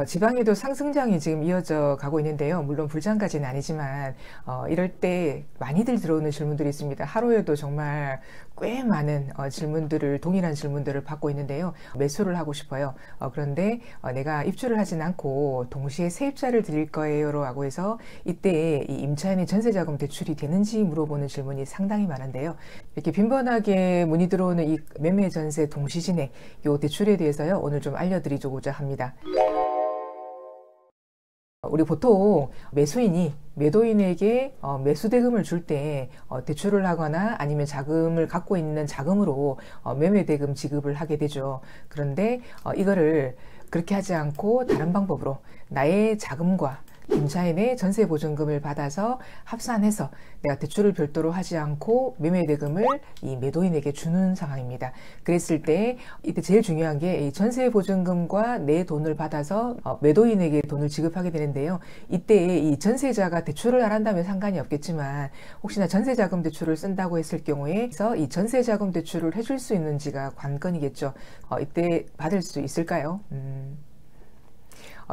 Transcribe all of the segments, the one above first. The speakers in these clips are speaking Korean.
지방에도 상승장이 지금 이어져 가고 있는데요. 물론 불장까지는 아니지만 이럴 때 많이들 들어오는 질문들이 있습니다. 하루에도 정말 꽤 많은 동일한 질문들을 받고 있는데요. 매수를 하고 싶어요. 그런데 내가 입주를 하진 않고 동시에 세입자를 드릴 거예요 라고 해서 이때 이 임차인의 전세자금 대출이 되는지 물어보는 질문이 상당히 많은데요. 이렇게 빈번하게 문의 들어오는 이 매매 전세 동시 진행 이 대출에 대해서요. 오늘 좀 알려드리고자 합니다. 우리 보통 매수인이 매도인에게 매수대금을 줄 때 대출을 하거나 아니면 자금을 갖고 있는 자금으로 매매대금 지급을 하게 되죠. 그런데 이거를 그렇게 하지 않고 다른 방법으로 나의 자금과 임차인의 전세보증금을 받아서 합산해서 내가 대출을 별도로 하지 않고 매매대금을 이 매도인에게 주는 상황입니다. 그랬을 때 이때 제일 중요한 게 이 전세보증금과 내 돈을 받아서 매도인에게 돈을 지급하게 되는데요. 이때 이 전세자가 대출을 안 한다면 상관이 없겠지만 혹시나 전세자금 대출을 쓴다고 했을 경우에 이 전세자금 대출을 해줄 수 있는지가 관건이겠죠. 이때 받을 수 있을까요?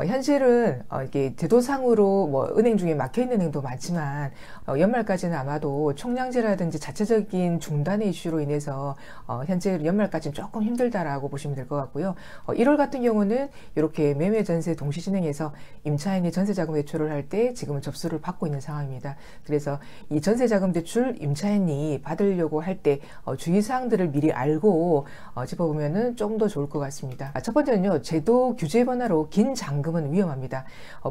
현실은 이게 제도상으로 뭐 은행 중에 막혀 있는 은행도 많지만 연말까지는 아마도 총량제라든지 자체적인 중단의 이슈로 인해서 현재 연말까지는 조금 힘들다라고 보시면 될 것 같고요. 1월 같은 경우는 이렇게 매매 전세 동시 진행해서 임차인이 전세자금 대출을 할 때 지금은 접수를 받고 있는 상황입니다. 그래서 이 전세자금 대출 임차인이 받으려고 할 때 주의사항들을 미리 알고 짚어보면은 좀 더 좋을 것 같습니다. 첫 번째는요, 제도 규제 변화로 긴 잔금은 위험합니다.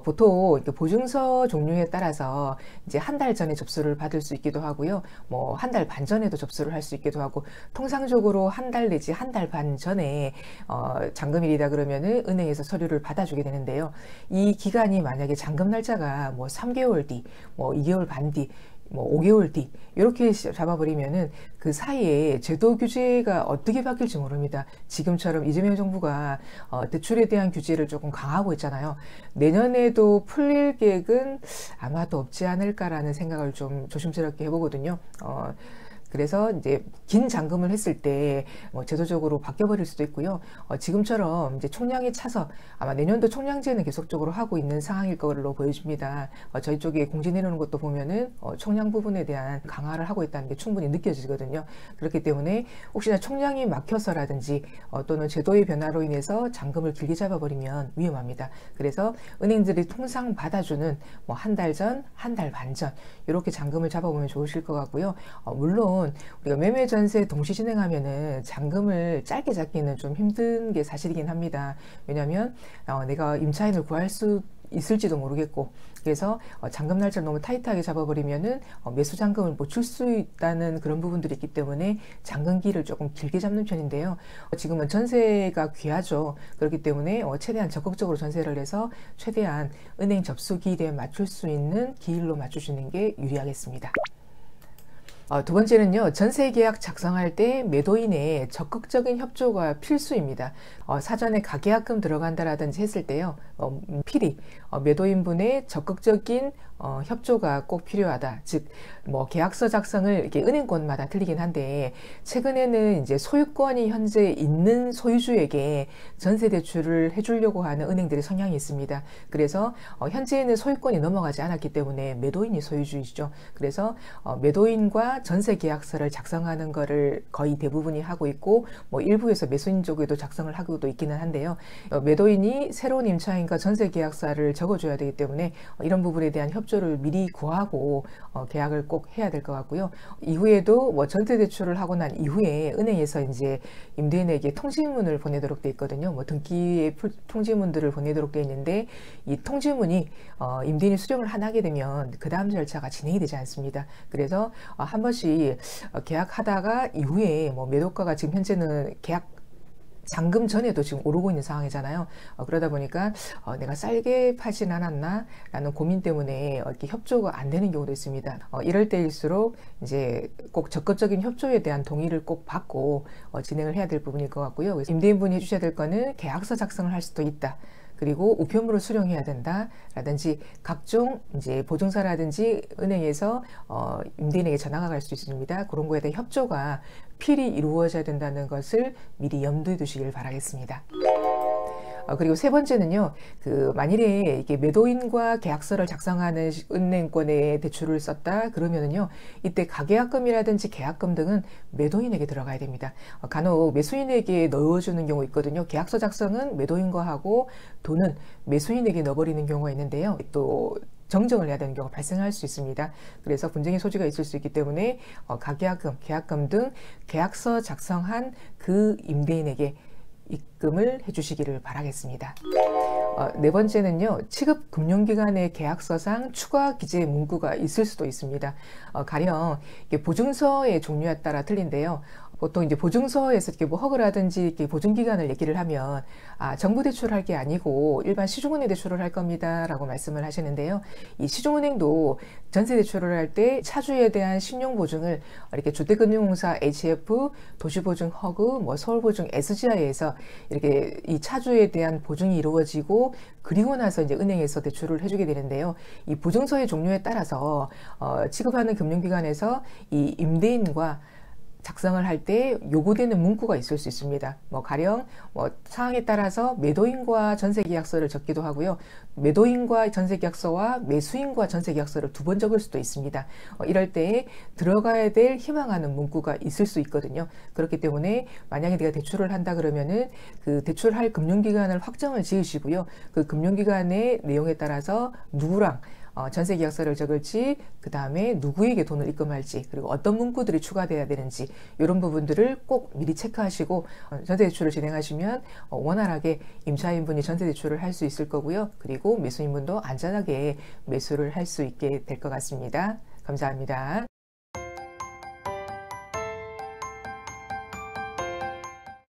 보통 보증서 종류에 따라서 이제 한 달 전에 접수를 받을 수 있기도 하고요. 뭐 한 달 반 전에도 접수를 할 수 있기도 하고, 통상적으로 한 달 내지 한 달 반 전에 잔금일이다 그러면은 은행에서 서류를 받아주게 되는데요. 이 기간이 만약에 잔금 날짜가 뭐 3개월 뒤, 뭐 2개월 반 뒤, 뭐 5개월 뒤 이렇게 잡아버리면은 그 사이에 제도 규제가 어떻게 바뀔지 모릅니다. 지금처럼 이재명 정부가 대출에 대한 규제를 조금 강화하고 있잖아요. 내년에도 풀릴 계획은 아마도 없지 않을까라는 생각을 좀 조심스럽게 해보거든요. 그래서 이제 긴 잔금을 했을 때 제도적으로 바뀌어버릴 수도 있고요. 지금처럼 이제 총량이 차서 아마 내년도 총량제는 계속적으로 하고 있는 상황일 걸로 보여집니다. 저희 쪽에 공지 내놓는 것도 보면은 총량 부분에 대한 강화를 하고 있다는 게 충분히 느껴지거든요. 그렇기 때문에 혹시나 총량이 막혀서라든지 또는 제도의 변화로 인해서 잔금을 길게 잡아버리면 위험합니다. 그래서 은행들이 통상 받아주는 뭐 한 달 전, 한 달 반 전 이렇게 잔금을 잡아보면 좋으실 것 같고요. 물론 우리가 매매 전세 동시 진행하면은 잔금을 짧게 잡기는 좀 힘든 게 사실이긴 합니다. 왜냐하면 내가 임차인을 구할 수 있을지도 모르겠고, 그래서 잔금 날짜를 너무 타이트하게 잡아버리면은 매수 잔금을 못 줄 수 있다는 그런 부분들이 있기 때문에 잔금기를 조금 길게 잡는 편인데요. 지금은 전세가 귀하죠. 그렇기 때문에 최대한 적극적으로 전세를 해서 최대한 은행 접수 기일에 맞출 수 있는 기일로 맞추시는 게 유리하겠습니다. 두 번째는요, 전세계약 작성할 때 매도인의 적극적인 협조가 필수입니다. 사전에 가계약금 들어간다라든지 했을 때요, 필히 매도인분의 적극적인 협조가 꼭 필요하다. 즉, 뭐 계약서 작성을 이렇게 은행권마다 틀리긴 한데, 최근에는 이제 소유권이 현재 있는 소유주에게 전세 대출을 해주려고 하는 은행들의 성향이 있습니다. 그래서 현재는 소유권이 넘어가지 않았기 때문에 매도인이 소유주이죠. 그래서 매도인과 전세 계약서를 작성하는 거를 거의 대부분이 하고 있고, 뭐 일부에서 매수인 쪽에도 작성을 하고도 있기는 한데요. 매도인이 새로운 임차인과 전세 계약서를 적어줘야 되기 때문에 이런 부분에 대한 협조를 미리 구하고 계약을 꼭 해야 될 것 같고요. 이후에도 뭐 전세 대출을 하고 난 이후에 은행에서 이제 임대인에게 통지문을 보내도록 돼 있거든요. 뭐 등기의 통지문들을 보내도록 돼 있는데, 이 통지문이 임대인이 수령을 하게 되면 그 다음 절차가 진행이 되지 않습니다. 그래서 한 번씩 계약하다가 이후에 뭐 매도가가 지금 현재는 계약 잔금 전에도 지금 오르고 있는 상황이잖아요. 그러다 보니까 내가 싸게 팔진 않았나 라는 고민 때문에 이렇게 협조가 안 되는 경우도 있습니다. 이럴 때일수록 이제 꼭 적극적인 협조에 대한 동의를 꼭 받고 진행을 해야 될 부분일 것 같고요. 그래서 임대인분이 해주셔야 될 거는 계약서 작성을 할 수도 있다. 그리고 우편물을 수령해야 된다 라든지 각종 이제 보증사라든지 은행에서 임대인에게 전화가 갈 수 있습니다. 그런 거에 대한 협조가 필히 이루어져야 된다는 것을 미리 염두에 두시길 바라겠습니다. 그리고 세 번째는요, 만일에 이게 매도인과 계약서를 작성하는 은행권에 대출을 썼다 그러면은요, 이때 가계약금이라든지 계약금 등은 매도인에게 들어가야 됩니다. 간혹 매수인에게 넣어주는 경우 있거든요. 계약서 작성은 매도인과 하고 돈은 매수인에게 넣어버리는 경우가 있는데요. 또 정정을 해야 되는 경우가 발생할 수 있습니다. 그래서 분쟁의 소지가 있을 수 있기 때문에 가계약금, 계약금 등 계약서 작성한 그 임대인에게 입금을 해주시기를 바라겠습니다. 네 번째는요, 취급 금융기관의 계약서상 추가 기재 문구가 있을 수도 있습니다. 가령 보증서의 종류에 따라 틀린데요. 보통 이제 보증서에서 이렇게 뭐 허그라든지 이렇게 보증기간을 얘기를 하면 정부 대출할 게 아니고 일반 시중은행 대출을 할 겁니다라고 말씀을 하시는데요. 이 시중은행도 전세 대출을 할 때 차주에 대한 신용보증을 이렇게 주택금융공사 HF, 도시보증 허그, 뭐 서울보증 SGI에서 이렇게 이 차주에 대한 보증이 이루어지고 그리고 나서 이제 은행에서 대출을 해주게 되는데요. 이 보증서의 종류에 따라서 취급하는 금융기관에서 이 임대인과 작성을 할 때 요구되는 문구가 있을 수 있습니다. 가령 상황에 따라서 매도인과 전세계약서를 적기도 하고요. 매도인과 전세계약서와 매수인과 전세계약서를 두 번 적을 수도 있습니다. 이럴 때 들어가야 될 희망하는 문구가 있을 수 있거든요. 그렇기 때문에 만약에 내가 대출을 한다 그러면은 그 대출할 금융기관을 확정을 지으시고요. 그 금융기관의 내용에 따라서 누구랑 전세 계약서를 적을지, 그 다음에 누구에게 돈을 입금할지, 그리고 어떤 문구들이 추가돼야 되는지 이런 부분들을 꼭 미리 체크하시고 전세 대출을 진행하시면 원활하게 임차인분이 전세 대출을 할 수 있을 거고요. 그리고 매수인분도 안전하게 매수를 할 수 있게 될 것 같습니다. 감사합니다.